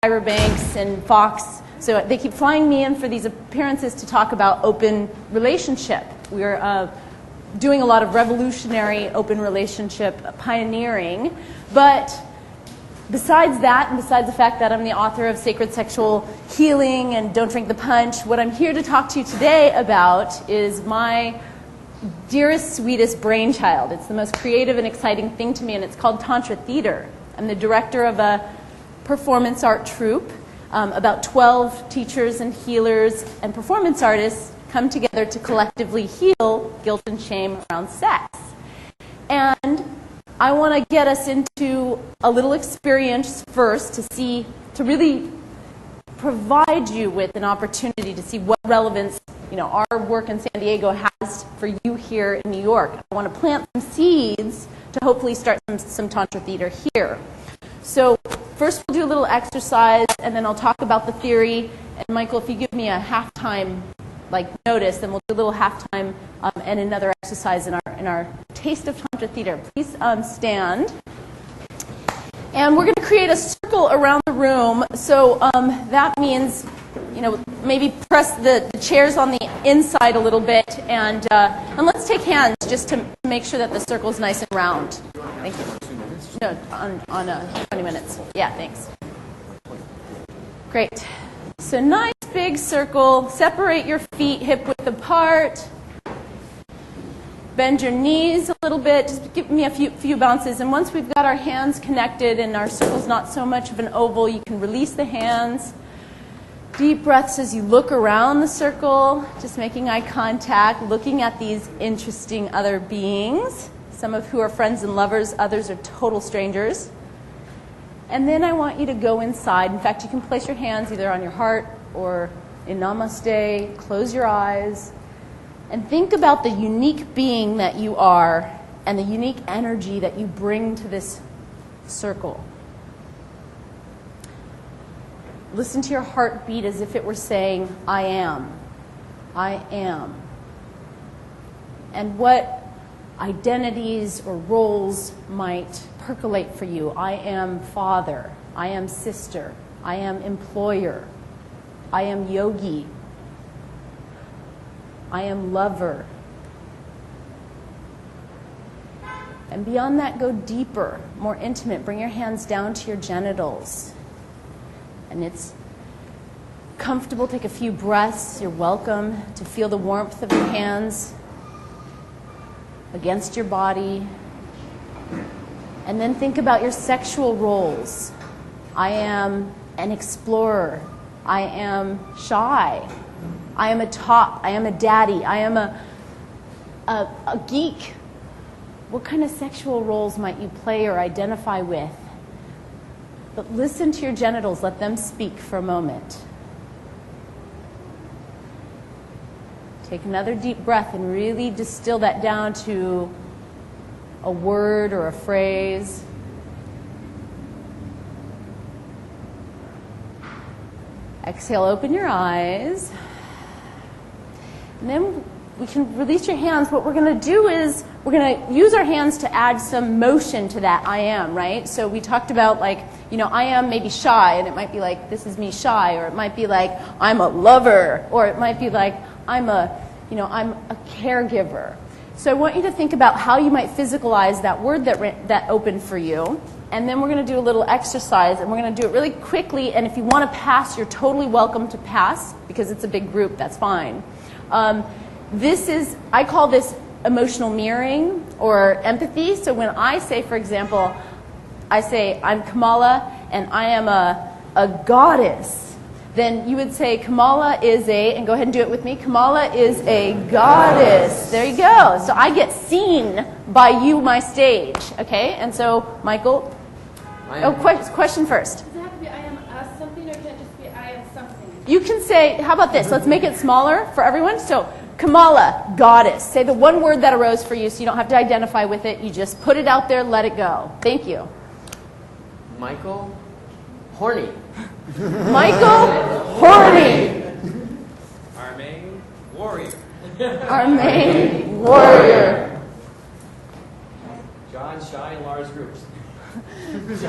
Tyra Banks and Fox. So they keep flying me in for these appearances to talk about open relationship. We're doing a lot of revolutionary open relationship pioneering. But besides that, and besides the fact that I'm the author of Sacred Sexual Healing and Don't Drink the Punch, what I'm here to talk to you today about is my dearest, sweetest brainchild. It's the most creative and exciting thing to me, and it's called Tantra Theater. I'm the director of a performance art troupe. About 12 teachers and healers and performance artists come together to collectively heal guilt and shame around sex. And I want to get us into a little experience first to really provide you with an opportunity to see what relevance, our work in San Diego has for you here in New York. I want to plant some seeds to hopefully start some Tantra Theater here. So first we'll do a little exercise, and then I'll talk about the theory. And Michael, if you give me a halftime notice, then we'll do a little halftime and another exercise in our Taste of Tantra Theater. Please stand. And we're going to create a circle around the room. So that means, maybe press the chairs on the inside a little bit, and let's take hands just to make sure that the circle's nice and round. Thank you. No, on 20 minutes. Yeah, thanks. Great. So nice big circle. Separate your feet hip width apart. Bend your knees a little bit. Just give me a few bounces. And once we've got our hands connected and our circle's not so much of an oval, you can release the hands. Deep breaths as you look around the circle, just making eye contact, looking at these interesting other beings, some of who are friends and lovers, others are total strangers. And then I want you to go inside. In fact, you can place your hands either on your heart or in Namaste, close your eyes, and think about the unique being that you are and the unique energy that you bring to this circle. Listen to your heartbeat as if it were saying, I am. I am. And what identities or roles might percolate for you. I am father. I am sister. I am employer. I am yogi. I am lover. And beyond that, go deeper, more intimate. Bring your hands down to your genitals. And it's comfortable. Take a few breaths. You're welcome to feel the warmth of your hands against your body. And then think about your sexual roles. I am an explorer. I am shy. I am a top. I am a daddy. I am a geek. What kind of sexual roles might you play or identify with? But listen to your genitals. Let them speak for a moment. Take another deep breath and really distill that down to a word or a phrase. Exhale, open your eyes. And then we can release your hands. What we're going to do is we're going to use our hands to add some motion to that I am, right? So we talked about I am maybe shy, and it might be like, this is me shy, or it might be like, I'm a lover, or it might be like, I'm a caregiver. So I want you to think about how you might physicalize that word that opened for you. And then we're going to do a little exercise, and we're going to do it really quickly. And if you want to pass, you're totally welcome to pass, because it's a big group. That's fine. I call this emotional mirroring or empathy. So when I say, for example, I say, I'm Kamala, and I am a goddess, then you would say, Kamala is and go ahead and do it with me, Kamala is a goddess. There you go. So I get seen by you, my stage. Okay? And so, Michael, question first. Does it have to be I am something, or can it just be I am something? You can say, how about this? Let's make it smaller for everyone. So, Kamala, goddess. Say the one word that arose for you so you don't have to identify with it. You just put it out there, let it go. Thank you. Michael, horny. Michael, horny. Our main warrior. Our main warrior. John, shy, in large groups.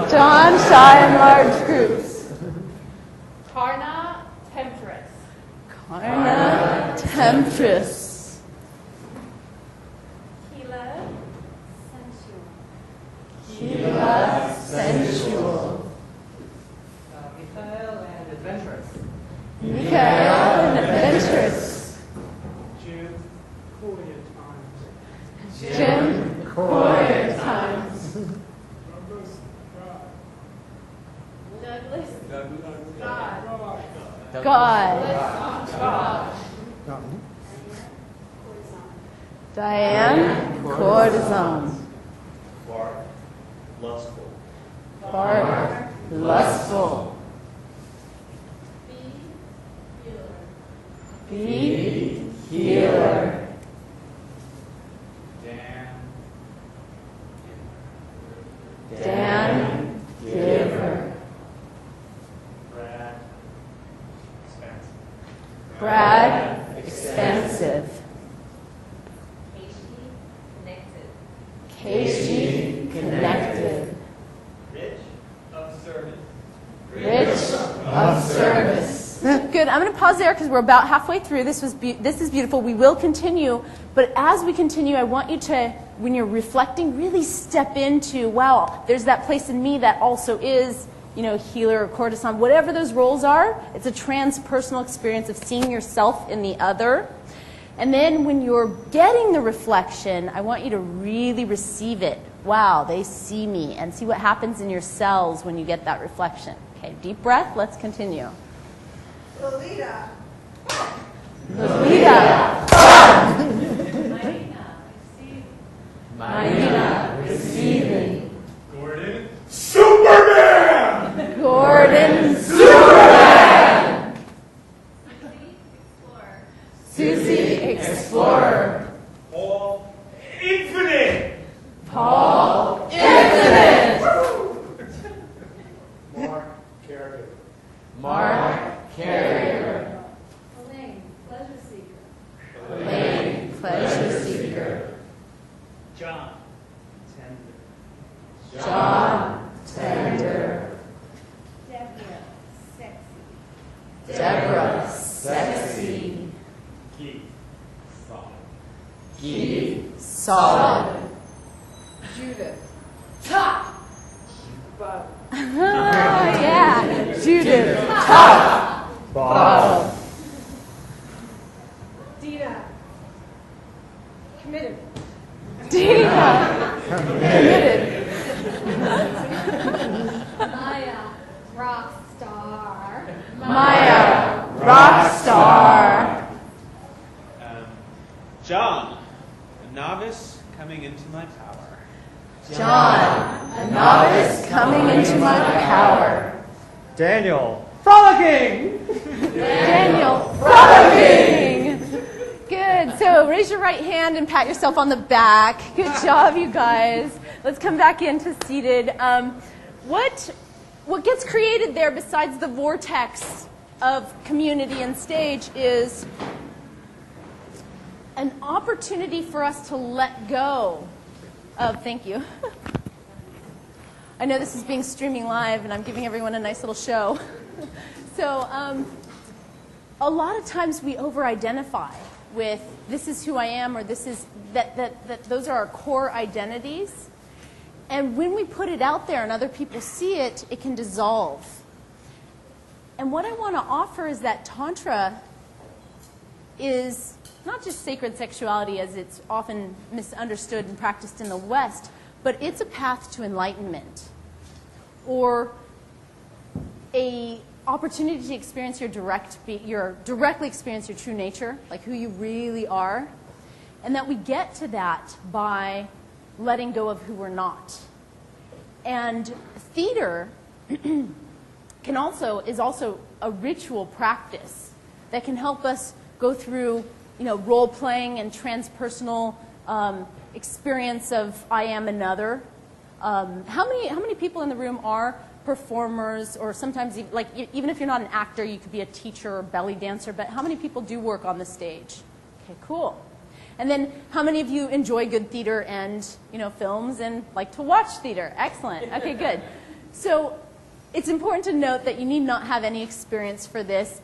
John, shy, in large groups. Karna Temptress. Karna Temptress. Kila Sensual. Kila Sensual. Mikhail and Adventurous. Mikhail and Adventurous. Jim Courier Times. Jim Courier Times. Douglas God. God. Diane Courtesan. Clark Lustful. Clark Lustful. B. Healer. B. Healer. Dan Giver. Brad Expansive. Casey Connected. Rich of service. Rich of service. Good. I'm going to pause there because we're about halfway through. This is beautiful. We will continue, but as we continue, I want you to, when you're reflecting, really step into, wow, there's that place in me that also is, healer or courtesan, whatever those roles are. It's a transpersonal experience of seeing yourself in the other. And then when you're getting the reflection, I want you to really receive it. Wow, they see me, and see what happens in your cells when you get that reflection. Okay, deep breath. Let's continue. Lolita. Lolita. Marina. Marina. Receiving. Gordon Superman. Gordon Superman. Susie Explorer. Susie Explorer. Paul Infinite. Paul Infinite. Mark Carrier. Mark Carrier. Elaine. Pleasure Seeker. Elaine Pleasure Seeker. John Tender. John Tender. Deborah. Sexy. Deborah Sexy. Keith Solid. Keith Solid. Judith. Yeah. Judith. Tough. Bob. Dina. Committed. Dina. Committed. Maya. Rock star. Maya. Rock star. John, a novice coming into my power. John, a novice coming into my power. Daniel, frolicking. Daniel, frolicking. Good. So raise your right hand and pat yourself on the back. Good job, you guys. Let's come back into seated. What gets created there besides the vortex of community and stage is an opportunity for us to let go of, thank you. I know this is being streaming live and I'm giving everyone a nice little show. So a lot of times we over-identify with this is who I am, or this is, that those are our core identities. And when we put it out there and other people see it, it can dissolve. And what I want to offer is that Tantra is not just sacred sexuality as it's often misunderstood and practiced in the West, but it's a path to enlightenment, or a opportunity to experience directly experience your true nature, like who you really are, and that we get to that by letting go of who we're not. And theater is also a ritual practice that can help us go through, role playing and transpersonal experience of I am another. How many people in the room are performers, or sometimes even if you're not an actor, you could be a teacher or belly dancer, but how many people do work on the stage? Okay, cool. And then how many of you enjoy good theater and films and like to watch theater? Excellent. Okay, good. So it's important to note that you need not have any experience for this,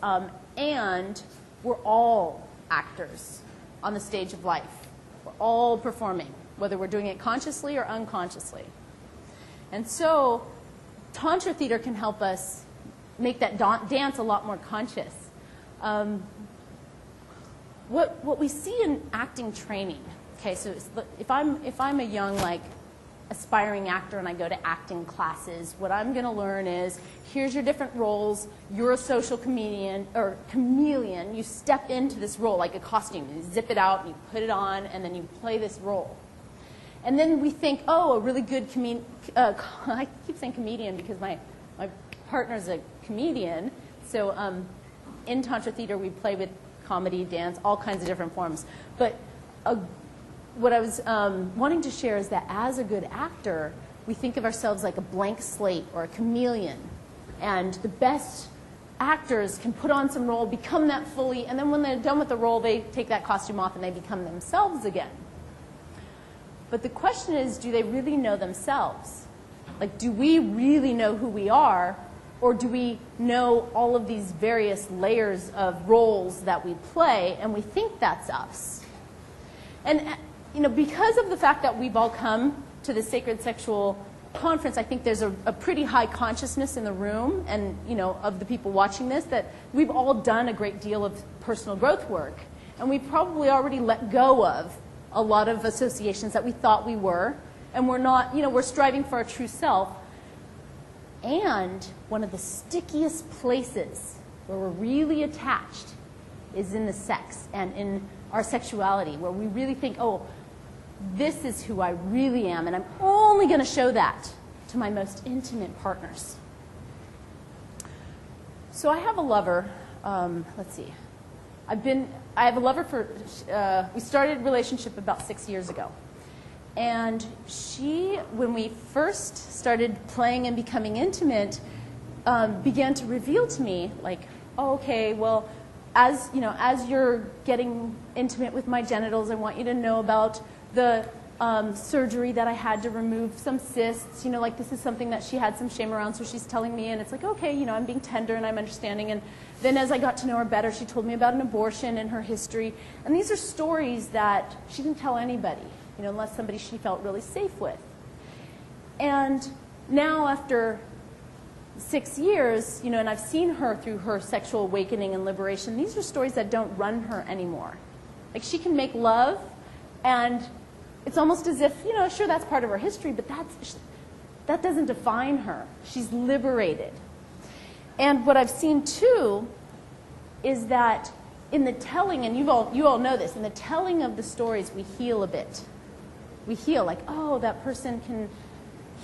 and we're all actors on the stage of life. We're all performing, whether we're doing it consciously or unconsciously. And so Tantra Theater can help us make that dance a lot more conscious. What we see in acting training, okay, so if I'm a young, like, aspiring actor and I go to acting classes, what I'm going to learn is, here's your different roles. You're a social comedian or chameleon. You step into this role like a costume. You zip it out and you put it on and then you play this role. And then we think, oh, a really good comedian. I keep saying comedian because my partner's a comedian. So in Tantra Theater we play with comedy, dance, all kinds of different forms. But what I was wanting to share is that as a good actor, we think of ourselves like a blank slate or a chameleon. And the best actors can put on some role, become that fully, and then when they're done with the role, they take that costume off and they become themselves again. But the question is, do they really know themselves? Like, do we really know who we are, or do we know all of these various layers of roles that we play, and we think that's us? And you know, because of the fact that we've all come to the Sacred Sexual Conference, I think there's a pretty high consciousness in the room and, you know, of the people watching this, that we've all done a great deal of personal growth work. And we probably already let go of a lot of associations that we thought we were, and we're not, you know, we're striving for our true self. And one of the stickiest places where we're really attached is in the sex and in our sexuality, where we really think, oh, this is who I really am, and I'm only going to show that to my most intimate partners. So I have a lover, let's see, I have a lover for, we started a relationship about 6 years ago. And she, when we first started playing and becoming intimate, began to reveal to me, like, oh, okay, well, as you know, as you're getting intimate with my genitals, I want you to know about the surgery that I had to remove some cysts. You know, like, this is something that she had some shame around, so she's telling me, and it's like, okay, you know, I'm being tender and I'm understanding. And then as I got to know her better, she told me about an abortion and her history. And these are stories that she didn't tell anybody, you know, unless somebody she felt really safe with. And now after 6 years, you know, and I've seen her through her sexual awakening and liberation, these are stories that don't run her anymore. Like, she can make love, and it's almost as if, you know, sure, that's part of her history, but that doesn't define her. She's liberated. And what I've seen, too, is that in the telling, and you all know this, in the telling of the stories, we heal a bit. We heal, like, oh, that person can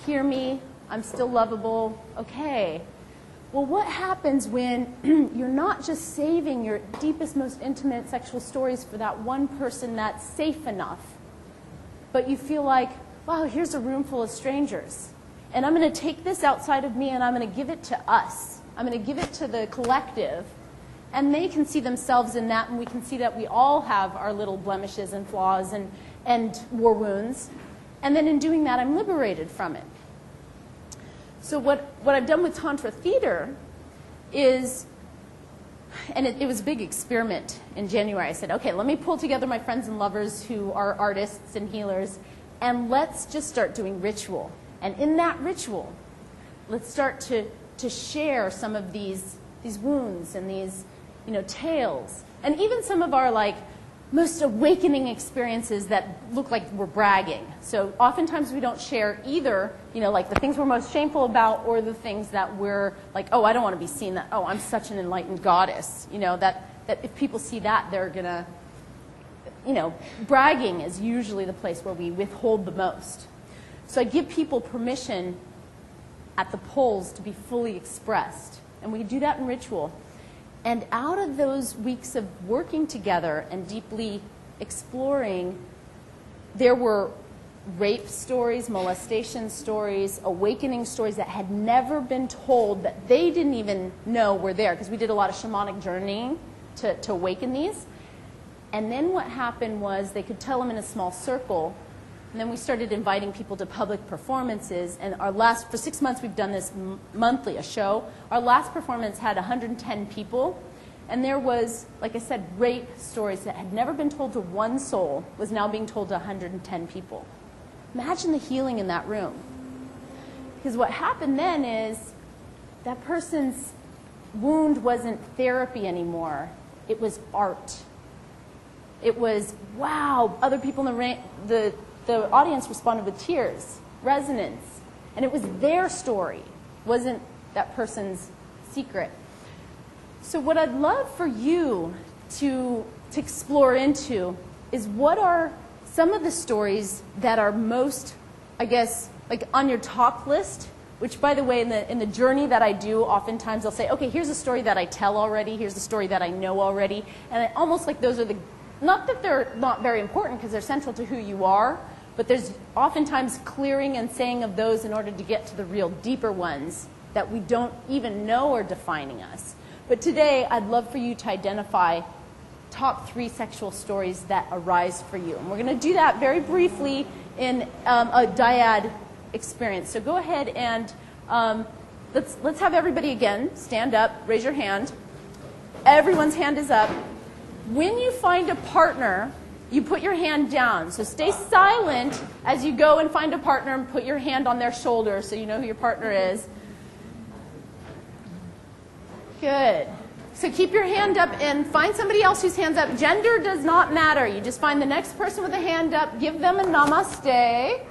hear me, I'm still lovable, okay. Well, what happens when you're not just saving your deepest, most intimate sexual stories for that one person that's safe enough, but you feel like, wow, here's a room full of strangers, and I'm going to take this outside of me and I'm going to give it to us. I'm going to give it to the collective, and they can see themselves in that, and we can see that we all have our little blemishes and flaws and war wounds, and then in doing that, I'm liberated from it. So what I've done with Tantra Theater is, and it was a big experiment in January. I said, okay, let me pull together my friends and lovers who are artists and healers, and let's just start doing ritual. And in that ritual, let's start to share some of these wounds and these, you know, tales, and even some of our, like, most awakening experiences that look like we're bragging. So oftentimes we don't share either, you know, like the things we're most shameful about, or the things that we're like, oh, I don't want to be seen that, oh, I'm such an enlightened goddess. You know, that if people see that, they're going to, you know, bragging is usually the place where we withhold the most. So I give people permission at the poles to be fully expressed. And we do that in ritual. And out of those weeks of working together and deeply exploring, there were rape stories, molestation stories, awakening stories that had never been told, that they didn't even know were there, because we did a lot of shamanic journeying to awaken these. And then what happened was they could tell them in a small circle, And then we started inviting people to public performances. And for 6 months, we've done this monthly, a show. Our last performance had 110 people. And there was, like I said, rape stories that had never been told to one soul was now being told to 110 people. Imagine the healing in that room. Because what happened then is that person's wound wasn't therapy anymore. It was art. It was, wow, other people in the audience responded with tears, resonance. And it was their story, wasn't that person's secret. So what I'd love for you to explore into is what are some of the stories that are most, I guess, like on your top list, which, by the way, in the journey that I do, oftentimes I'll say, okay, here's a story that I tell already, here's a story that I know already, and almost like those are not that they're not very important because they're central to who you are, but there's oftentimes clearing and saying of those in order to get to the real deeper ones that we don't even know are defining us. But today, I'd love for you to identify top 3 sexual stories that arise for you. And we're going to do that very briefly in a dyad experience. So go ahead and let's have everybody again stand up, raise your hand. Everyone's hand is up. When you find a partner, you put your hand down. So stay silent as you go and find a partner and put your hand on their shoulder so you know who your partner is. Good. So keep your hand up and find somebody else whose hand's up. Gender does not matter. You just find the next person with a hand up, give them a namaste.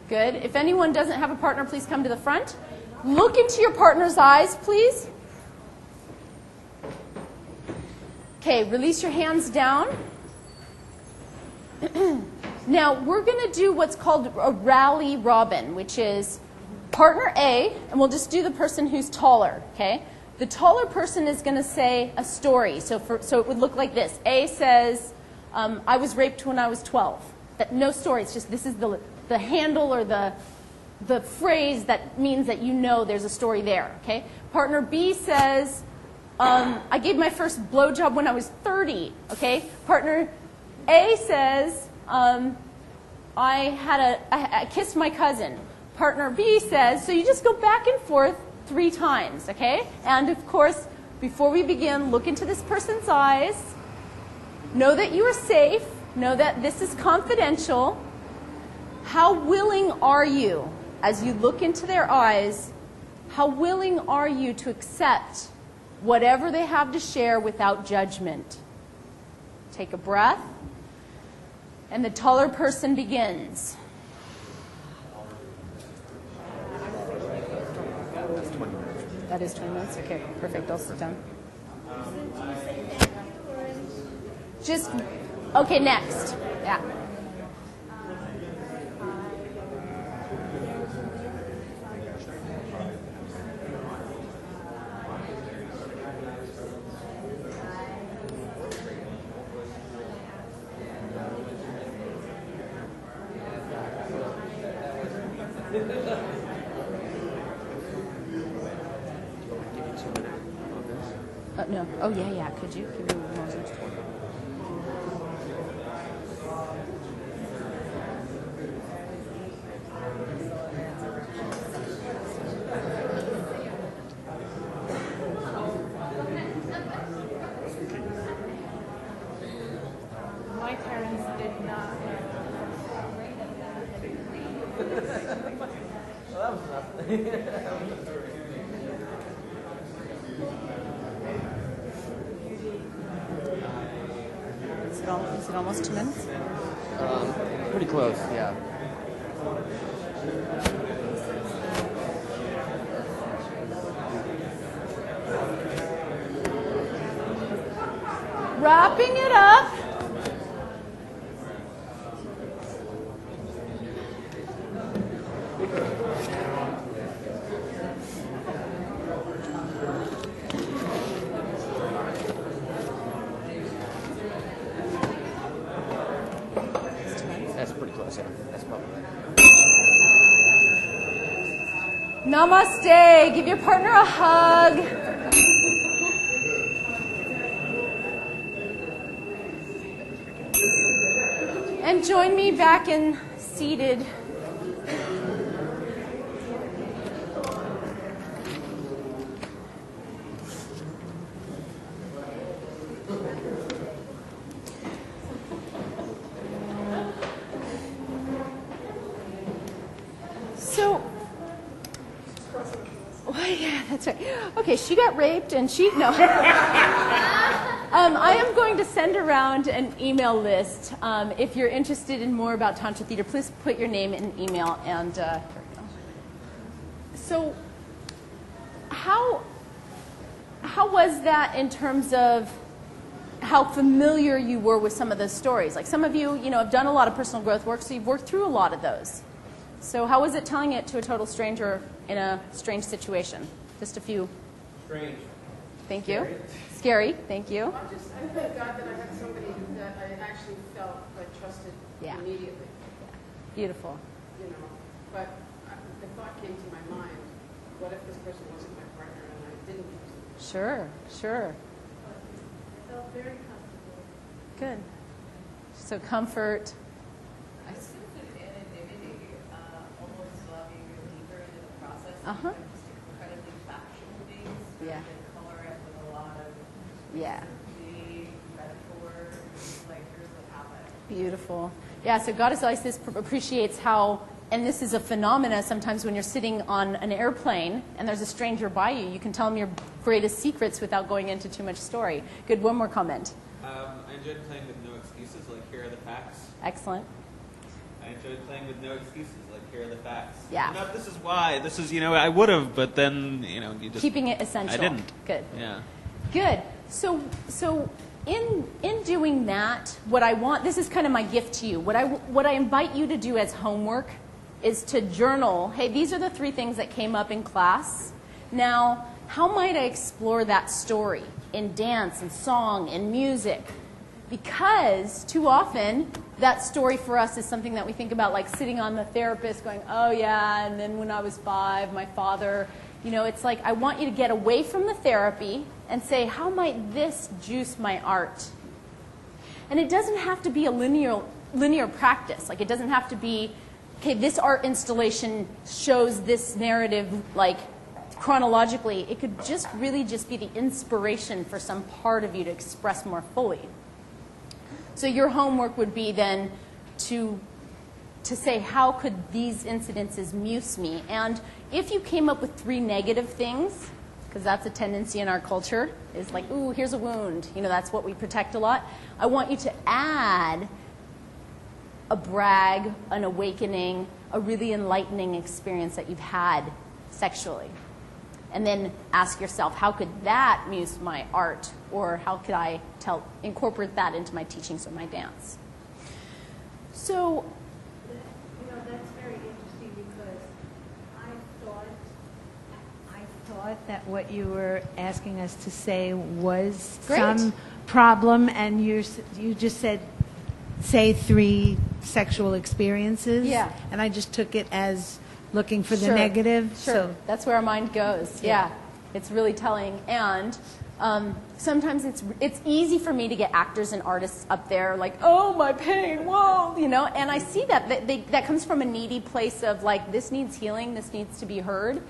Good. If anyone doesn't have a partner, please come to the front. Look into your partner's eyes, please. Okay, release your hands down. Now, we're going to do what's called a rally robin, which is partner A, and we'll just do the person who's taller, okay? The taller person is going to say a story. So it would look like this. A says, I was raped when I was 12. No story. It's just this is the handle or the phrase that means that you know there's a story there. Okay. Partner B says, I gave my first blowjob when I was 30. Okay. Partner A says, I kissed my cousin. Partner B says, so you just go back and forth 3 times, okay? And of course, before we begin, look into this person's eyes. Know that you are safe. Know that this is confidential. How willing are you, as you look into their eyes, how willing are you to accept whatever they have to share without judgment? Take a breath. And the taller person begins. That is 20 minutes? Okay, perfect. I'll sit down. Okay, next. Yeah. No. Oh, yeah. Could you give me one more? My parents did not. Well, that was nothing. Is it almost 2 minutes? Pretty close, yeah. Wrapping it up. That's pretty close, yeah. That's probably right. Namaste. Give your partner a hug. And join me back in seated. So, well, yeah, that's right. Okay, she got raped and no. I am going to send around an email list. If you're interested in more about Tantra Theater, please put your name in an email. And here we go. So, how was that in terms of how familiar you were with some of those stories? Like some of you, have done a lot of personal growth work, so you've worked through a lot of those. So how was it telling it to a total stranger in a strange situation? Just a few. Strange. Thank you. Scary. Thank you. I thank God that I had somebody that I actually felt I trusted immediately. Beautiful. But the thought came to my mind, what if this person wasn't my partner and I didn't trust them? Sure. I felt very comfortable. Good. So comfort. I sense an anonymity, almost loving you deeper into the process. Uh-huh. Just incredibly factual things. Yeah. And color it with a lot of metaphor, like here's what happened. Beautiful. Yeah, so Goddess Isis appreciates how, and this is a phenomena sometimes when you're sitting on an airplane and there's a stranger by you, you can tell them your greatest secrets without going into too much story. Good, one more comment. I enjoyed playing with no excuses, like here are the facts. Excellent. I enjoyed playing with no excuses, like here are the facts. Yeah. No, this is why. This is, I would have, but then, you just... Keeping it essential. I didn't. Good. Yeah. Good. So in doing that, what I want, this is kind of my gift to you. What I invite you to do as homework is to journal, hey, these are the 3 things that came up in class. Now, how might I explore that story in dance and song and music? Because too often, that story for us is something that we think about like sitting on the therapist going, oh yeah, and then when I was 5, my father, it's like I want you to get away from the therapy and say, how might this juice my art? And it doesn't have to be a linear practice. Like it doesn't have to be, okay, this art installation shows this narrative like chronologically. It could just really just be the inspiration for some part of you to express more fully. So your homework would be then to say, how could these incidences muse me? And if you came up with 3 negative things, because that's a tendency in our culture, is like, ooh, here's a wound. That's what we protect a lot. I want you to add a brag, an awakening, a really enlightening experience that you've had sexually. And then ask yourself, how could that muse my art? Or how could I incorporate that into my teachings or my dance? So, That's very interesting because I thought that what you were asking us to say was Great. some problem, and you just said, say 3 sexual experiences. Yeah. And I just took it as looking for the Sure. negative. Sure. So That's where our mind goes. Yeah. It's really telling. And sometimes it's easy for me to get actors and artists up there like, oh, my pain, whoa, and I see that comes from a needy place of like, this needs healing, this needs to be heard.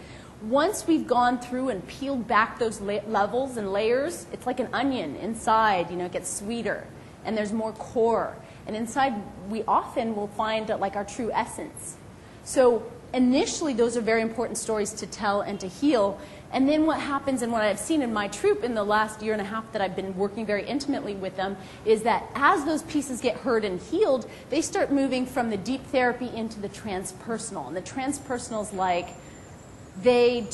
Once we've gone through and peeled back those levels and layers, it's like an onion inside, it gets sweeter and there's more core. And inside, we often will find like our true essence. So initially, those are very important stories to tell and to heal. And then what happens, and what I've seen in my troupe in the last 1.5 years that I've been working very intimately with them, is that as those pieces get heard and healed, they start moving from the deep therapy into the transpersonal. And the transpersonal is like, they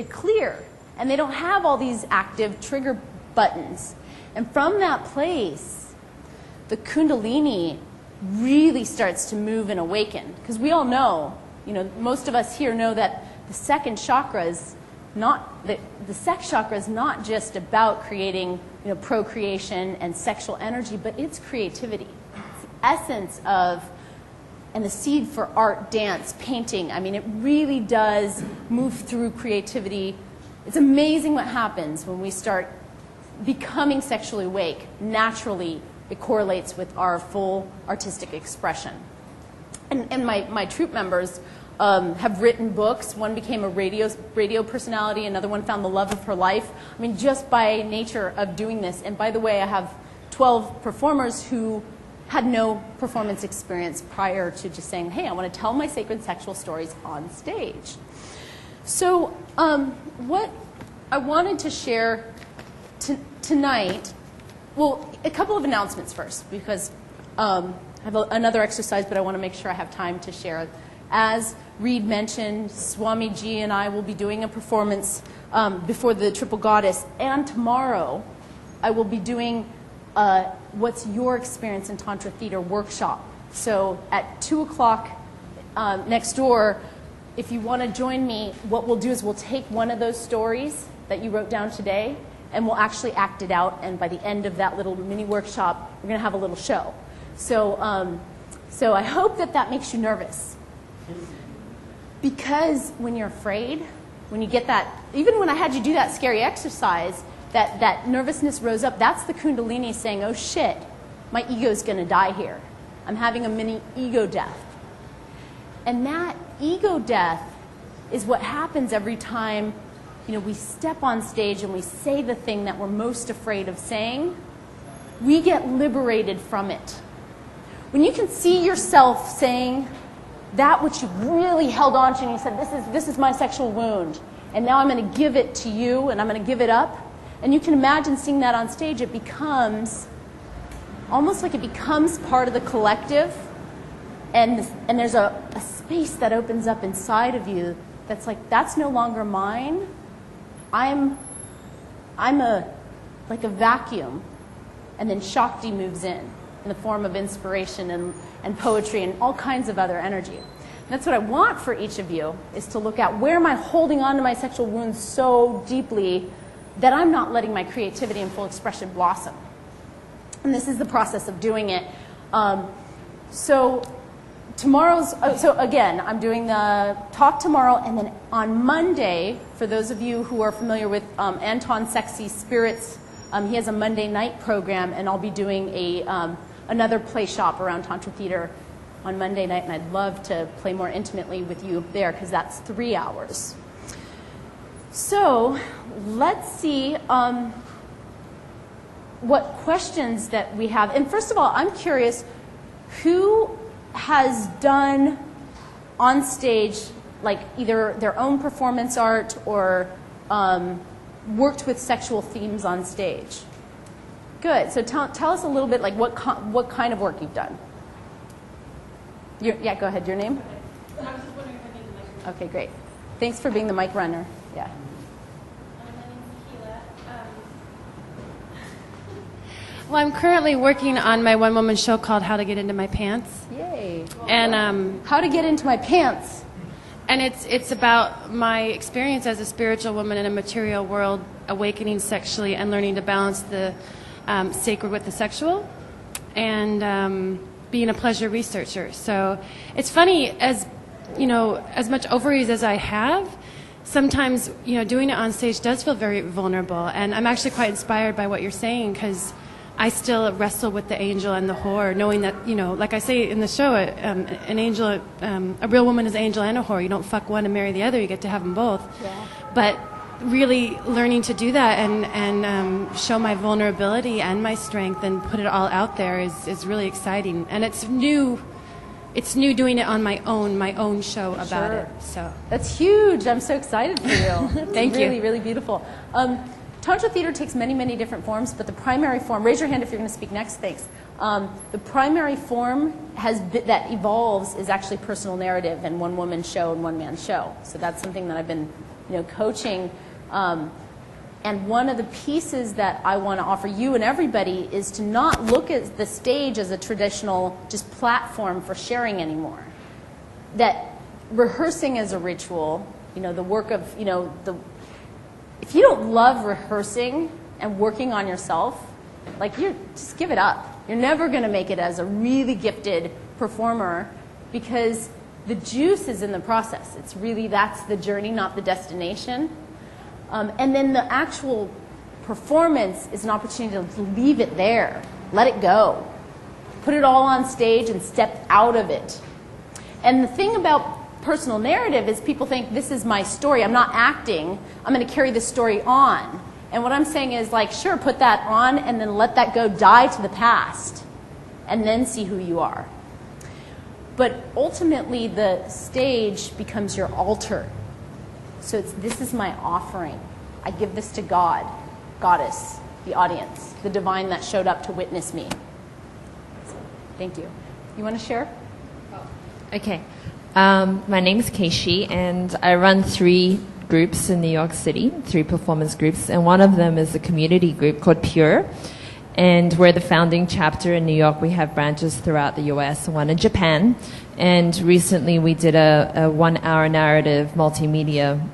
clear, and they don't have all these active trigger buttons. And from that place, the Kundalini really starts to move and awaken. Because we all know, most of us here know that the second chakra is not, the sex chakra is not just about creating, procreation and sexual energy, but it's creativity. It's the essence of, and the seed for art, dance, painting. I mean, it really does move through creativity. It's amazing what happens when we start becoming sexually awake. Naturally, it correlates with our full artistic expression. and my troupe members have written books. One became a radio personality. Another one found the love of her life. I mean, just by nature of doing this. And by the way, I have 12 performers who had no performance experience prior to just saying, hey, I want to tell my sacred sexual stories on stage. So what I wanted to share tonight, well, a couple of announcements first, because I have another exercise, but I want to make sure I have time to share. As Reed mentioned, Swamiji and I will be doing a performance before the Triple Goddess, and tomorrow I will be doing What's Your Experience in Tantra Theater workshop. So at 2 o'clock next door, if you want to join me, what we'll do is we'll take one of those stories that you wrote down today, and we'll actually act it out, and by the end of that little mini workshop, we're going to have a little show. So, so I hope that that makes you nervous. Because when you're afraid, when you get that, even when I had you do that scary exercise, that nervousness rose up. That's the Kundalini saying, oh shit, my ego's going to die here. I'm having a mini ego death. And that ego death is what happens every time, you know, we step on stage and we say the thing that we're most afraid of saying. We get liberated from it. When you can see yourself saying that which you really held on to and you said, this is my sexual wound, and now I'm going to give it to you and I'm going to give it up. And you can imagine seeing that on stage, it becomes almost like it becomes part of the collective, and there's a space that opens up inside of you that's like, that's no longer mine. I'm like a vacuum, and then Shakti moves in the form of inspiration and poetry and all kinds of other energy. And that's what I want for each of you, is to look at, where am I holding on to my sexual wounds so deeply that I'm not letting my creativity and full expression blossom. And this is the process of doing it. So again, I'm doing the talk tomorrow, and then on Monday, for those of you who are familiar with Anton Sexy Spirits, he has a Monday night program, and I'll be doing another play shop around Tantra Theater on Monday night, and I'd love to play more intimately with you there, because that's 3 hours. So let's see what questions that we have. And first of all, I'm curious, who has done on stage, like either their own performance art or worked with sexual themes on stage? Good. So tell us a little bit, like what kind of work you've done. Yeah, go ahead. Your name? I was just wondering if I need the microphone. Okay, great. Thanks for being the mic runner. Yeah. My name's Keela. Well, I'm currently working on my one-woman show called How to Get Into My Pants. Yay. And How to Get Into My Pants. And it's about my experience as a spiritual woman in a material world, awakening sexually and learning to balance the sacred with the sexual, and being a pleasure researcher. So it's funny, as you know, as much ovaries as I have, sometimes, you know, doing it on stage does feel very vulnerable. And I'm actually quite inspired by what you're saying, because I still wrestle with the angel and the whore, knowing that, you know, like I say in the show, an angel, a real woman is an angel and a whore. You don't fuck one and marry the other. You get to have them both. Yeah. But really learning to do that and show my vulnerability and my strength and put it all out there is really exciting. And it's new doing it on my own show about it. So that's huge. I'm so excited for you. Thank you. Really, really beautiful. Tantra Theater takes many, many different forms, but the primary form, raise your hand if you're going to speak next, thanks. The primary form that evolves is actually personal narrative and one woman show and one man show. So that's something that I've been, you know, coaching. And one of the pieces that I want to offer you and everybody is to not look at the stage as a traditional just platform for sharing anymore. That rehearsing is a ritual, you know, the work of, you know, if you don't love rehearsing and working on yourself, like, just give it up. You're never going to make it as a really gifted performer, because the juice is in the process. It's really, that's the journey, not the destination. And then the actual performance is an opportunity to leave it there. Let it go. Put it all on stage and step out of it. And the thing about personal narrative is people think this is my story. I'm not acting. I'm going to carry this story on. And what I'm saying is like, sure, put that on and then let that go die to the past and then see who you are. But ultimately, the stage becomes your altar. So it's, this is my offering. I give this to God, Goddess, the audience, the divine that showed up to witness me. So, thank you. You want to share? Okay. My name is Keishi, and I run 3 groups in New York City, 3 performance groups, and one of them is a community group called Pure, and we're the founding chapter in New York. We have branches throughout the US and one in Japan, and recently we did a 1-hour narrative multimedia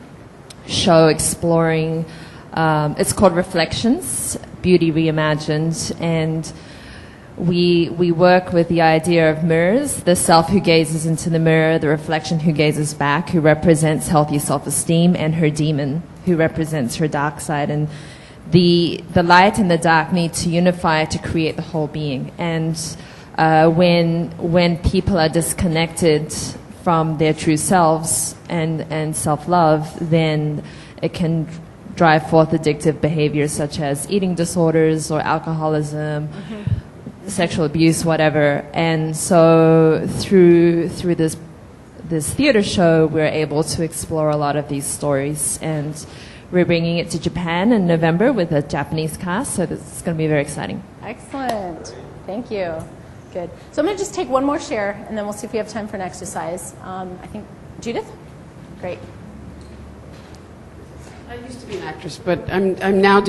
show exploring, it's called Reflections, Beauty Reimagined, and we work with the idea of mirrors, the self who gazes into the mirror, the reflection who gazes back, who represents healthy self-esteem, and her demon, who represents her dark side. And the light and the dark need to unify to create the whole being. And when people are disconnected from their true selves and self-love, then it can drive forth addictive behaviors such as eating disorders or alcoholism, sexual abuse, whatever. And so through this theater show, we're able to explore a lot of these stories, and we're bringing it to Japan in November with a Japanese cast, so this is going to be very exciting. Excellent. Thank you. Good. So I'm going to just take one more share, and then we'll see if we have time for an exercise. I think, Judith? Great. I used to be an actress, but I'm now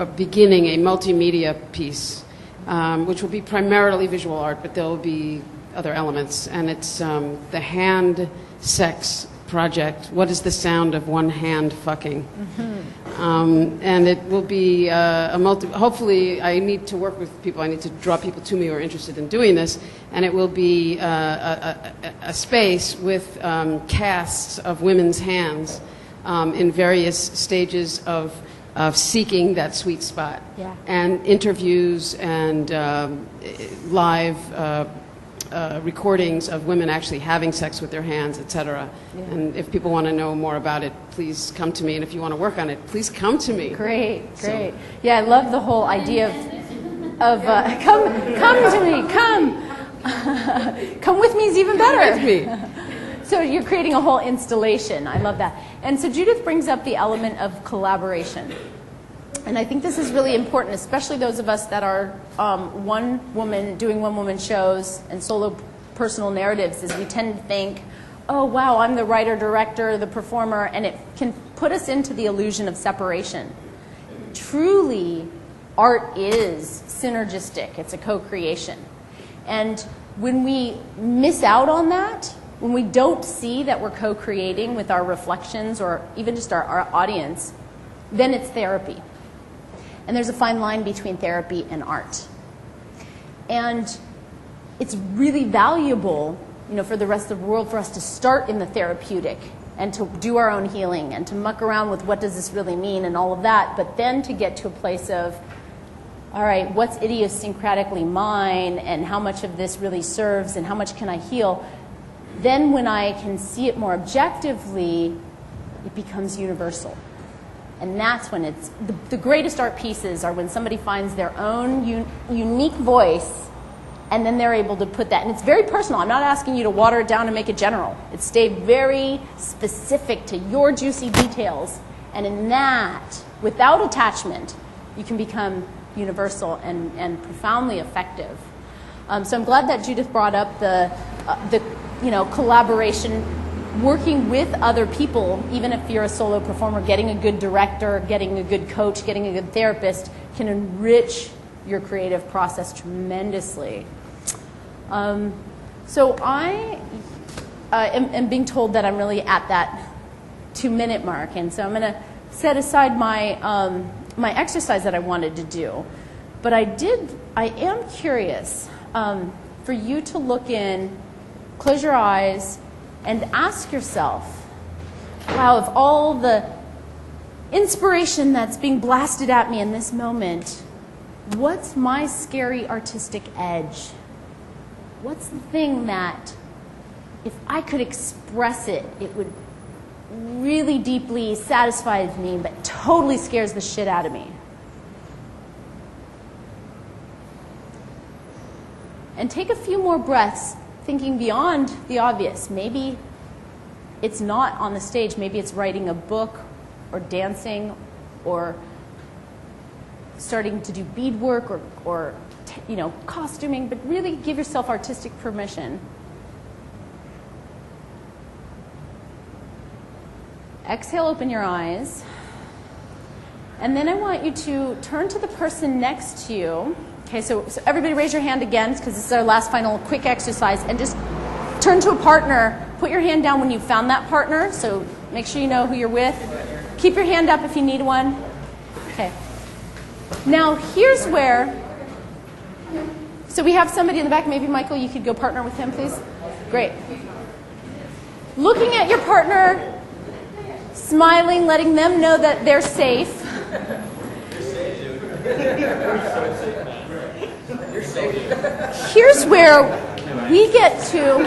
beginning a multimedia piece, which will be primarily visual art, but there will be other elements. And it's the hand sex project. What is the sound of one hand fucking? And it will be hopefully I need to work with people. I need to draw people to me who are interested in doing this. And it will be a space with casts of women's hands in various stages of seeking that sweet spot, and interviews and live recordings of women actually having sex with their hands, etc. And if people want to know more about it, please come to me. And if you want to work on it, please come to me. Great. Yeah, I love the whole idea of come to me, come with me is even better. Come with me. So you're creating a whole installation. I love that. And so Judith brings up the element of collaboration. And I think this is really important, especially those of us that are one woman shows and solo personal narratives, is we tend to think, oh, wow, I'm the writer, director, the performer, and it can put us into the illusion of separation. Truly, art is synergistic. It's a co-creation. And when we miss out on that, when we don't see that we're co-creating with our reflections or even just our audience, then it's therapy. And there's a fine line between therapy and art. And it's really valuable, for the rest of the world for us to start in the therapeutic and to do our own healing and to muck around with what does this really mean and all of that, but then to get to a place of, all right, what's idiosyncratically mine and how much of this really serves and how much can I heal? Then when I can see it more objectively, it becomes universal. And that's when it's, the greatest art pieces are when somebody finds their own unique voice and then they're able to put that, and it's very personal. I'm not asking you to water it down and make it general. It's stay very specific to your juicy details. And in that, without attachment, you can become universal and profoundly effective. So I'm glad that Judith brought up the collaboration, working with other people, even if you're a solo performer, getting a good director, getting a good coach, getting a good therapist can enrich your creative process tremendously. So I am being told that I'm really at that 2-minute mark, and so I'm going to set aside my my exercise that I wanted to do. But I am curious for you to look in, close your eyes, and ask yourself, wow, of all the inspiration that's being blasted at me in this moment, what's my scary artistic edge? What's the thing that if I could express it, it would really deeply satisfy me, but totally scares the shit out of me. And take a few more breaths, thinking beyond the obvious. Maybe it's not on the stage. Maybe it's writing a book or dancing or starting to do beadwork or costuming, but really give yourself artistic permission. Exhale, open your eyes. And then I want you to turn to the person next to you. Okay, so everybody raise your hand again, because this is our last final quick exercise. And just turn to a partner. Put your hand down when you found that partner. So make sure you know who you're with. Keep your hand up if you need one. Okay. Now, here's where... So we have somebody in the back. Maybe, Michael, you could go partner with him, please. Great. Looking at your partner... Smiling, letting them know that they're safe. Here's where we get to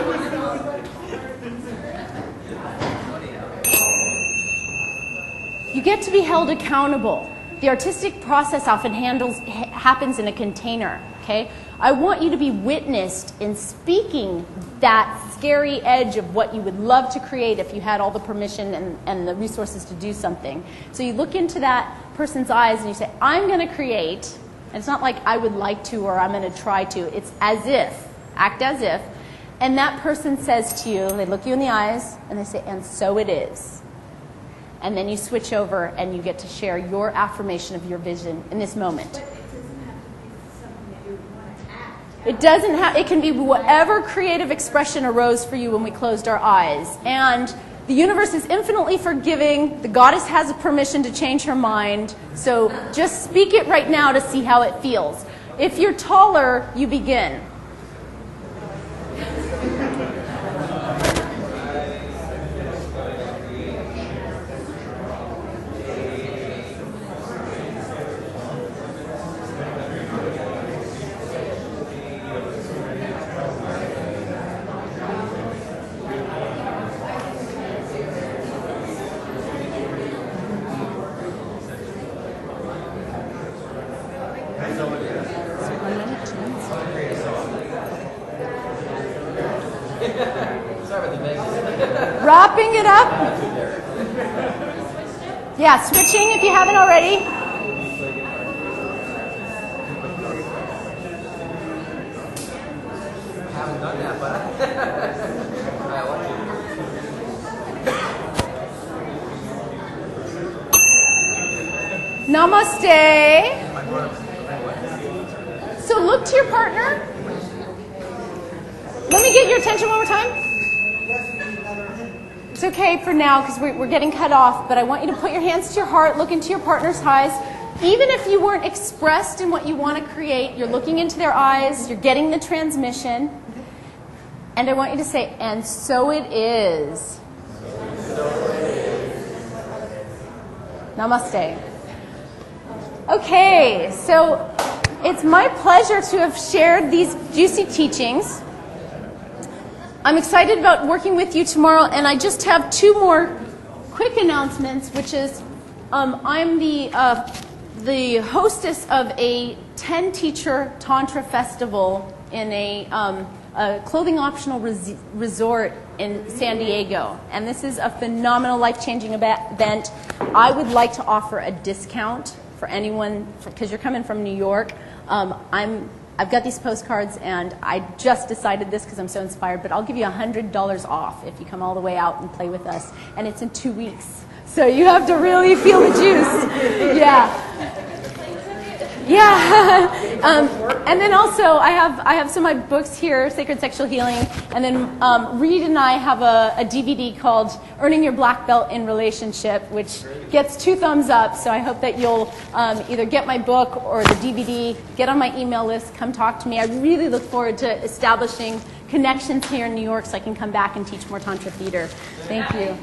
you get to be held accountable. The artistic process often happens in a container, okay? I want you to be witnessed in speaking that scary edge of what you would love to create if you had all the permission and the resources to do something. So you look into that person's eyes and you say, I'm going to create. And it's not like I would like to or I'm going to try to. It's as if, act as if. And that person says to you, they look you in the eyes and they say, and so it is. And then you switch over and you get to share your affirmation of your vision in this moment. It doesn't have, it can be whatever creative expression arose for you when we closed our eyes. And the universe is infinitely forgiving. The goddess has a permission to change her mind. So just speak it right now to see how it feels. If you're taller, you begin. Wrapping it up. Yeah, switching if you haven't already. I haven't done that, but I want you. Namaste. So look to your partner. Let me get your attention one more time. It's okay for now because we're getting cut off, but I want you to put your hands to your heart, look into your partner's eyes. Even if you weren't expressed in what you want to create, you're looking into their eyes, you're getting the transmission. And I want you to say, and so it is. Namaste. Okay, so it's my pleasure to have shared these juicy teachings. I'm excited about working with you tomorrow, and I just have two more quick announcements, which is I'm the hostess of a 10-teacher Tantra festival in a clothing optional resort in San Diego. And this is a phenomenal, life-changing event. I would like to offer a discount for anyone, because you're coming from New York. I've got these postcards, and I just decided this because I'm so inspired, but I'll give you $100 off if you come all the way out and play with us. And it's in 2 weeks. So you have to really feel the juice. Yeah. Yeah. And then also, I have some of my books here, Sacred Sexual Healing, and then Reed and I have a DVD called Earning Your Black Belt in Relationship, which gets 2 thumbs up. So I hope that you'll either get my book or the DVD, get on my email list, come talk to me. I really look forward to establishing connections here in New York so I can come back and teach more Tantra Theater. Thank you.